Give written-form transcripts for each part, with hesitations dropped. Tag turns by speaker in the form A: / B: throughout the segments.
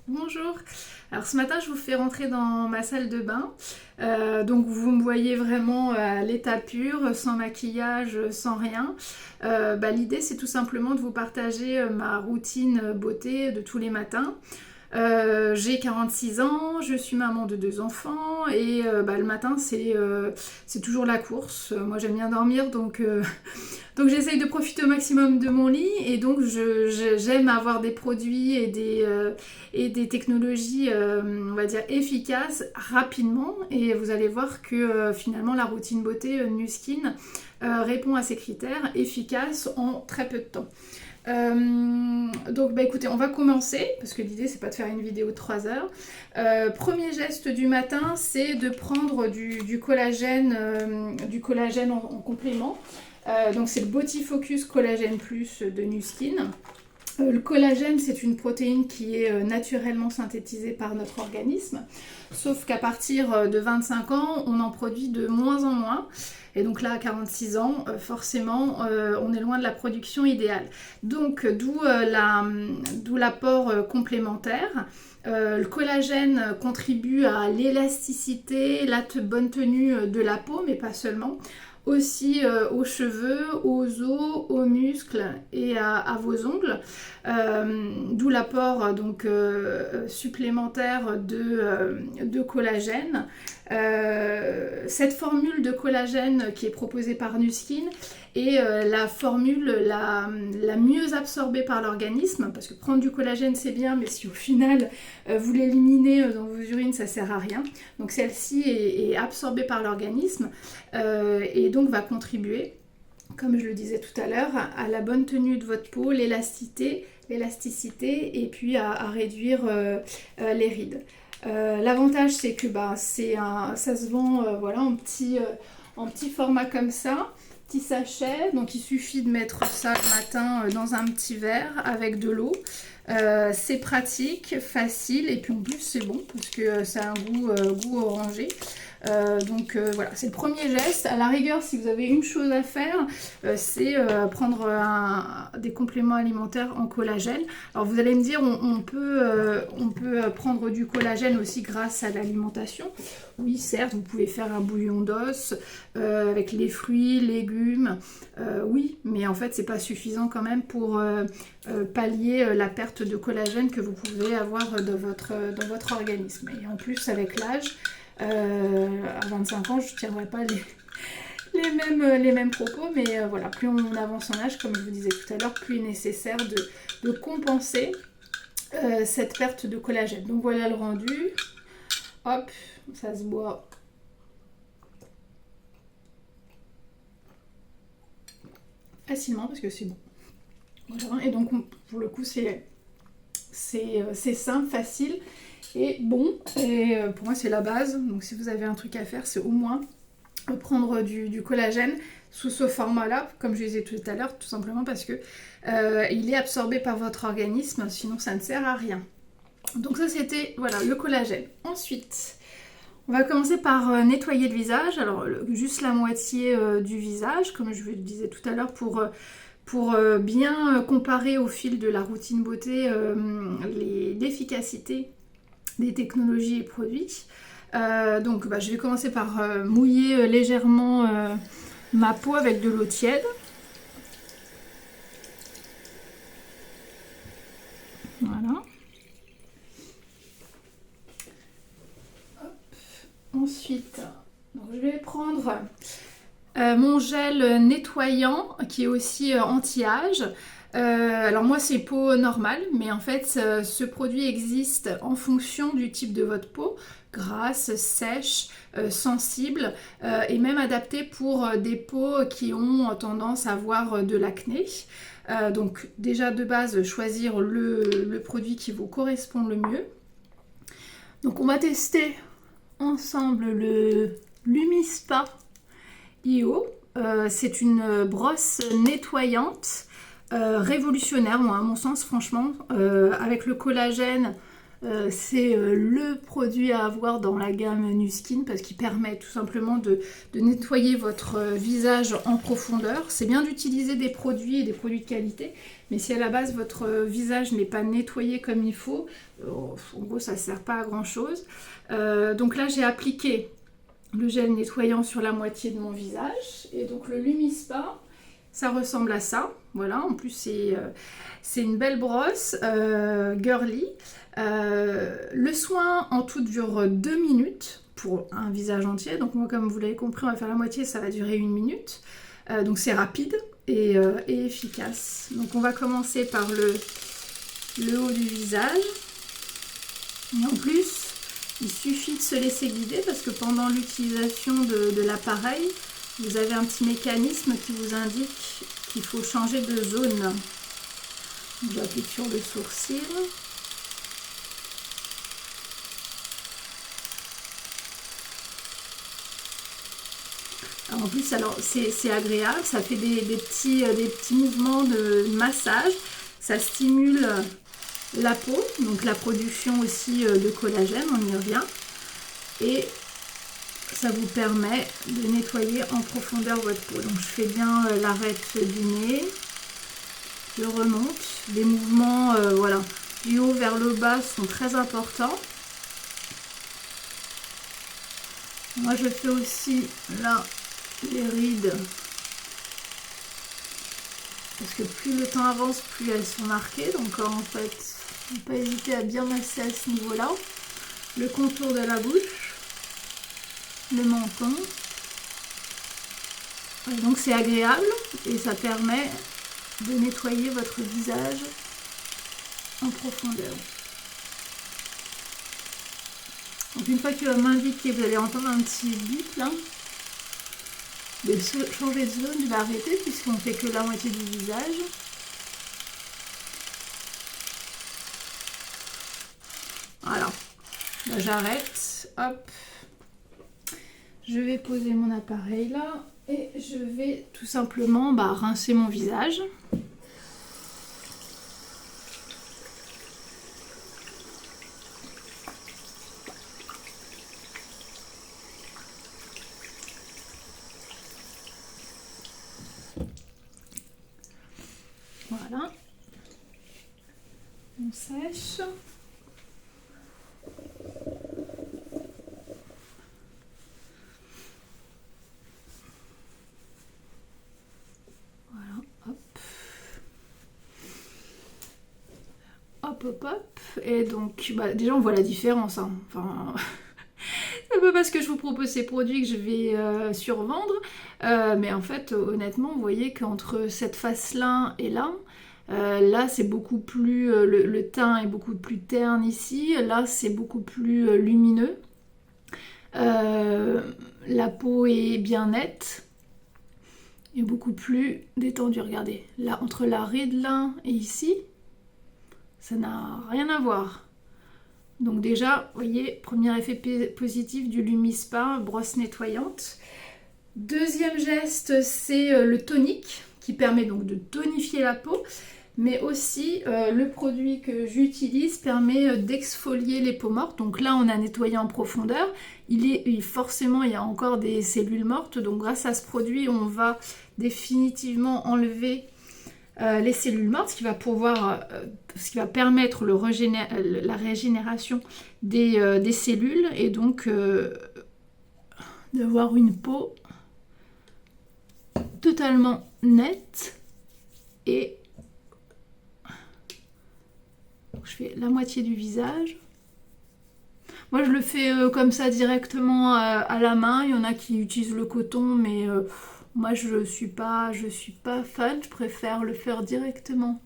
A: Bonjour. Alors ce matin je vous fais rentrer dans ma salle de bain. Donc vous me voyez vraiment à l'état pur, sans maquillage, sans rien. L'idée c'est tout simplement de vous partager ma routine beauté de tous les matins. J'ai 46 ans, je suis maman de 2 enfants et le matin c'est toujours la course. Moi j'aime bien dormir donc j'essaye de profiter au maximum de mon lit et donc j'aime avoir des produits et des technologies on va dire efficaces rapidement et vous allez voir que finalement la routine beauté Nu Skin répond à ces critères efficaces en très peu de temps. Donc écoutez, on va commencer parce que l'idée c'est pas de faire une vidéo de 3 heures. Premier geste du matin, c'est de prendre du collagène en complément. Donc c'est le Body Focus Collagène Plus de Nu Skin. Le collagène, c'est une protéine qui est naturellement synthétisée par notre organisme, sauf qu'à partir de 25 ans, on en produit de moins en moins. Et donc là, à 46 ans, forcément, on est loin de la production idéale. Donc, d'où l'apport complémentaire. Le collagène contribue à l'élasticité, la bonne tenue de la peau, mais pas seulement. Aussi aux cheveux, aux os, aux muscles et à vos ongles. D'où l'apport supplémentaire de collagène. Cette formule de collagène qui est proposée par Nu Skin est la formule la mieux absorbée par l'organisme, parce que prendre du collagène c'est bien, mais si au final vous l'éliminez dans vos urines, ça sert à rien. Donc celle-ci est absorbée par l'organisme et donc va contribuer, comme je le disais tout à l'heure, à la bonne tenue de votre peau, l'élasticité et puis à réduire les rides. L'avantage c'est que ça se vend en petit format comme ça, petit sachet, donc il suffit de mettre ça le matin dans un petit verre avec de l'eau. C'est pratique, facile et puis en plus c'est bon parce que ça a un goût orangé. Voilà, c'est le premier geste. À la rigueur, si vous avez une chose à faire, c'est prendre des compléments alimentaires en collagène. Alors vous allez me dire, on peut prendre du collagène aussi grâce à l'alimentation. Oui, certes, vous pouvez faire un bouillon d'os avec les fruits, légumes. Oui, mais en fait, c'est pas suffisant quand même pour pallier la perte de collagène que vous pouvez avoir dans votre organisme. Et en plus, avec l'âge, à 25 ans, je ne tiendrai pas les mêmes propos, mais voilà, plus on avance en âge, comme je vous disais tout à l'heure, plus il est nécessaire de compenser cette perte de collagène. Donc voilà le rendu. Hop, ça se boit facilement parce que c'est bon. Voilà, et donc pour le coup, c'est simple, facile et bon, et pour moi c'est la base. Donc si vous avez un truc à faire, c'est au moins prendre du collagène sous ce format là, comme je disais tout à l'heure, tout simplement parce que il est absorbé par votre organisme, sinon ça ne sert à rien. Donc ça c'était voilà le collagène. Ensuite on va commencer par nettoyer le visage. Alors juste la moitié du visage, comme je vous le disais tout à l'heure, pour bien comparer au fil de la routine beauté l'efficacité des technologies et produits. Je vais commencer par mouiller légèrement ma peau avec de l'eau tiède. Voilà. Hop. Ensuite, donc je vais prendre mon gel nettoyant qui est aussi anti-âge. Alors moi c'est peau normale, mais en fait ce produit existe en fonction du type de votre peau, grasse, sèche, sensible et même adapté pour des peaux qui ont tendance à avoir de l'acné. Donc déjà de base choisir le produit qui vous correspond le mieux. Donc on va tester ensemble le LumiSpa IO. C'est une brosse nettoyante révolutionnaire, moi, à mon sens, franchement, avec le collagène C'est le produit à avoir dans la gamme Nu Skin parce qu'il permet tout simplement de nettoyer votre visage en profondeur. C'est bien d'utiliser des produits et des produits de qualité, mais si à la base votre visage n'est pas nettoyé comme il faut, en gros ça ne sert pas à grand chose. Donc là j'ai appliqué le gel nettoyant sur la moitié de mon visage et donc le Lumispa, ça ressemble à ça. Voilà, en plus c'est une belle brosse girly. Le soin en tout dure 2 minutes pour un visage entier. Donc moi, comme vous l'avez compris, on va faire la moitié, ça va durer 1 minute. Donc c'est rapide et efficace. Donc on va commencer par le haut du visage. Et en plus, il suffit de se laisser guider parce que pendant l'utilisation de l'appareil, vous avez un petit mécanisme qui vous indique qu'il faut changer de zone. J'applique sur le sourcil. Alors en plus, c'est agréable, ça fait des petits mouvements de massage, ça stimule la peau, donc la production aussi de collagène, on y revient, et ça vous permet de nettoyer en profondeur votre peau. Donc je fais bien l'arête du nez, je remonte, les mouvements voilà, du haut vers le bas sont très importants. Moi je fais aussi là les rides, parce que plus le temps avance, plus elles sont marquées, donc en fait, il ne faut pas hésiter à bien masser à ce niveau-là. Le contour de la bouche, le menton. Et donc c'est agréable et ça permet de nettoyer votre visage en profondeur. Donc une fois que tu m'indiquer, vous allez entendre un petit bip là. De changer de zone, je vais arrêter puisqu'on ne fait que la moitié du visage. Voilà, là j'arrête, hop. Je vais poser mon appareil là et je vais tout simplement rincer mon visage. Voilà, on sèche. Voilà, hop. Hop, hop, hop. Et donc, déjà on voit la différence. Hein. Enfin, c'est pas parce que je vous propose ces produits que je vais survendre. Mais en fait, honnêtement, vous voyez qu'entre cette face-là et là, là c'est beaucoup plus, le teint est beaucoup plus terne ici, là c'est beaucoup plus lumineux. La peau est bien nette et beaucoup plus détendue. Regardez, là entre la ride là et ici, ça n'a rien à voir. Donc déjà, vous voyez, premier effet positif du Lumispa, brosse nettoyante. Deuxième geste, c'est le tonique qui permet donc de tonifier la peau, mais aussi le produit que j'utilise permet d'exfolier les peaux mortes. Donc là, on a nettoyé en profondeur. Forcément, il y a encore des cellules mortes. Donc grâce à ce produit, on va définitivement enlever les cellules mortes, ce qui va permettre la régénération des cellules et donc d'avoir une peau totalement nette. Et je fais la moitié du visage. Moi je le fais comme ça directement à la main. Il y en a qui utilisent le coton, mais moi je suis pas fan. Je préfère le faire directement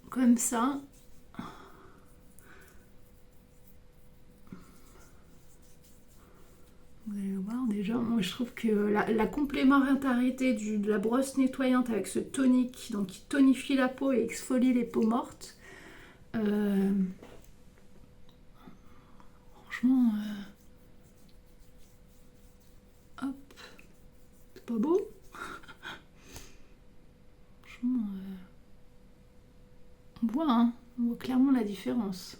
A: comme ça. Vous allez voir déjà, moi je trouve que la complémentarité de la brosse nettoyante avec ce tonique, donc qui tonifie la peau et exfolie les peaux mortes, franchement, hop, c'est pas beau? Franchement, on voit clairement la différence.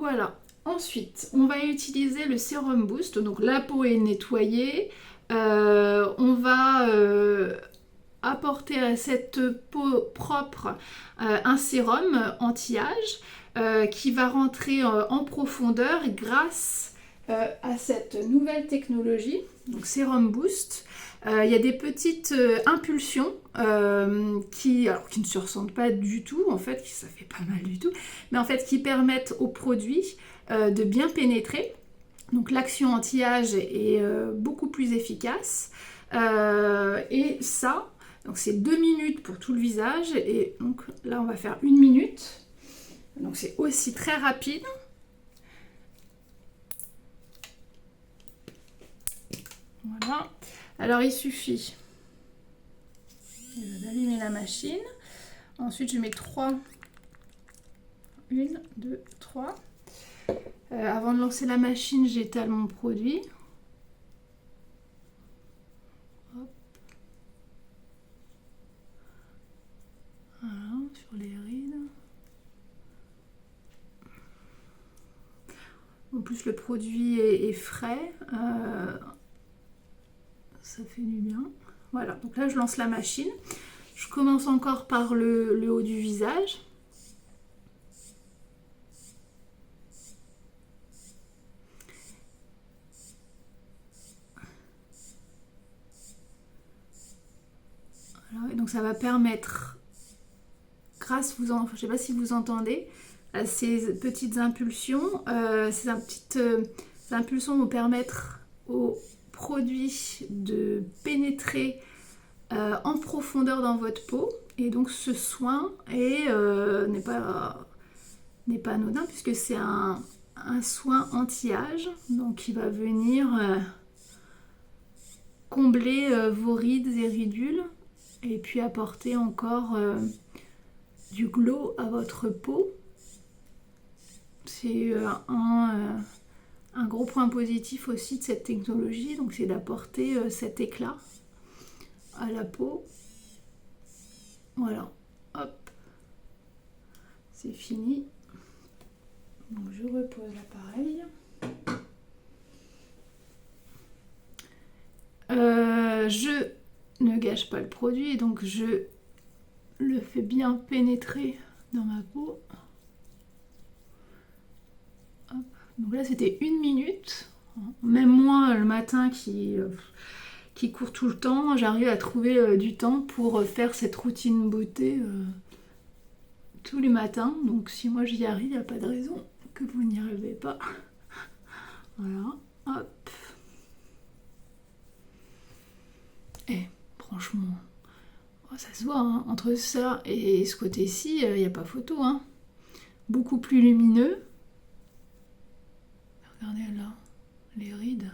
A: voilà. Ensuite, on va utiliser le Sérum Boost. Donc la peau est nettoyée. On va apporter à cette peau propre un sérum anti-âge qui va rentrer en profondeur grâce à cette nouvelle technologie, donc Sérum Boost. Il y a des petites impulsions qui ne se ressentent pas du tout, en fait, ça fait pas mal du tout, mais en fait qui permettent au produit de bien pénétrer. Donc l'action anti-âge est beaucoup plus efficace. Et ça, donc c'est 2 minutes pour tout le visage. Et donc là, on va faire 1 minute. Donc c'est aussi très rapide. Voilà. Alors il suffit d'allumer la machine. Ensuite, je mets 3. 1, 2, 3. Avant de lancer la machine, j'étale mon produit. Hop. Voilà, sur les rides. En plus, le produit est frais. Ça fait du bien. Voilà, donc là, je lance la machine. Je commence encore par le haut du visage. Voilà, et donc ça va permettre, grâce, je ne sais pas si vous entendez, à ces petites impulsions, ces impulsions vont permettre au produit de pénétrer en profondeur dans votre peau. Et donc ce soin n'est pas anodin puisque c'est un soin anti-âge. Donc il va venir combler vos rides et ridules et puis apporter encore du glow à votre peau. C'est un gros point positif aussi de cette technologie, donc c'est d'apporter cet éclat à la peau. Voilà, hop, c'est fini. Donc je repose l'appareil. Je ne gâche pas le produit, donc je le fais bien pénétrer dans ma peau. Hop. Donc là c'était 1 minute. Même moi le matin qui court tout le temps, j'arrive à trouver du temps pour faire cette routine beauté tous les matins. Donc si moi j'y arrive, il n'y a pas de raison que vous n'y arrivez pas. Voilà, hop. Et franchement, ça se voit, hein, entre ça et ce côté-ci, il n'y a pas photo. Hein. Beaucoup plus lumineux. Regardez là, les rides.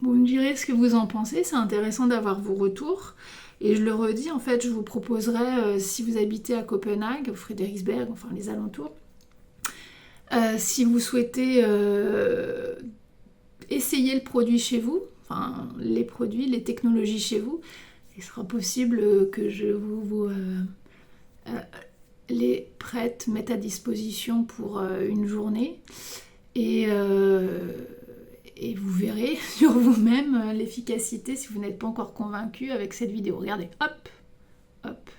A: Vous me direz ce que vous en pensez, c'est intéressant d'avoir vos retours. Et je le redis, en fait, je vous proposerai, si vous habitez à Copenhague, au Frederiksberg, enfin les alentours, si vous souhaitez essayer le produit chez vous, enfin les produits, les technologies chez vous, il sera possible que je vous les prête, mette à disposition pour une journée. Et vous verrez sur vous-même l'efficacité si vous n'êtes pas encore convaincu avec cette vidéo. Regardez, hop, hop,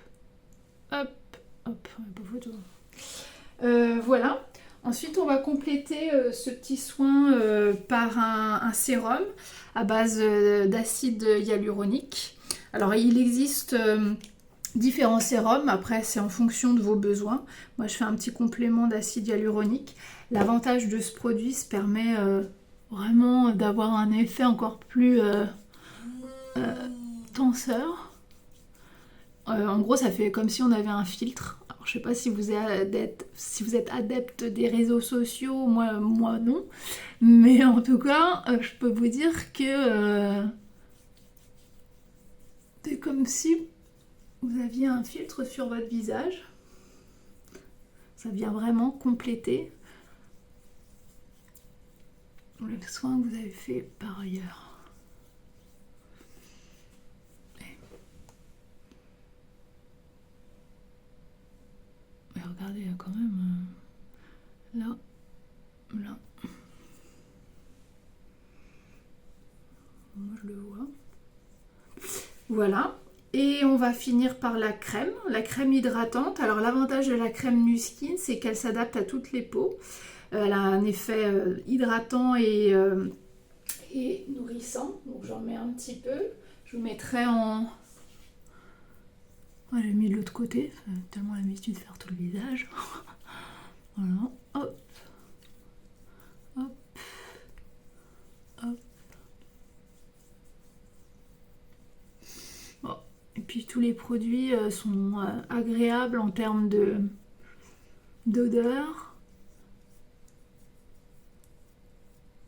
A: hop, hop, pas photo. Voilà. Ensuite, on va compléter ce petit soin par un sérum à base d'acide hyaluronique. Alors, il existe différents sérums. Après, c'est en fonction de vos besoins. Moi, je fais un petit complément d'acide hyaluronique. L'avantage de ce produit, ça permet vraiment d'avoir un effet encore plus tenseur. En gros, ça fait comme si on avait un filtre. Alors, je sais pas si vous êtes adepte des réseaux sociaux, moi non. Mais en tout cas, je peux vous dire que c'est comme si vous aviez un filtre sur votre visage. Ça vient vraiment compléter le soin que vous avez fait par ailleurs. regardez, il y a quand même là, là. Moi je le vois. Voilà. Et on va finir par la crème hydratante. Alors l'avantage de la crème Nu-Skin, c'est qu'elle s'adapte à toutes les peaux. Elle a un effet hydratant et nourrissant. Donc j'en mets un petit peu. Je vous mettrai en... Ouais, j'ai mis de l'autre côté. J'ai tellement l'habitude de faire tout le visage. Voilà. Hop. Hop. Hop. Bon. Et puis tous les produits sont agréables en termes d'odeur,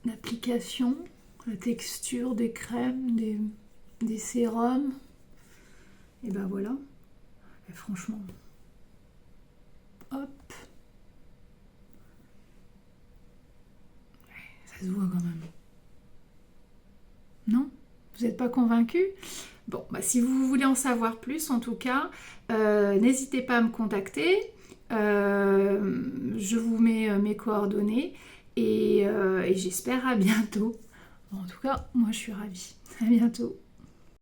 A: d'application, la texture des crèmes, des sérums. Et ben voilà. Et franchement, hop. Ça se voit quand même. Non? Vous n'êtes pas convaincu? Bon, bah, si vous voulez en savoir plus, en tout cas, n'hésitez pas à me contacter. Je vous mets mes coordonnées et j'espère à bientôt. Bon, en tout cas, moi je suis ravie. À bientôt.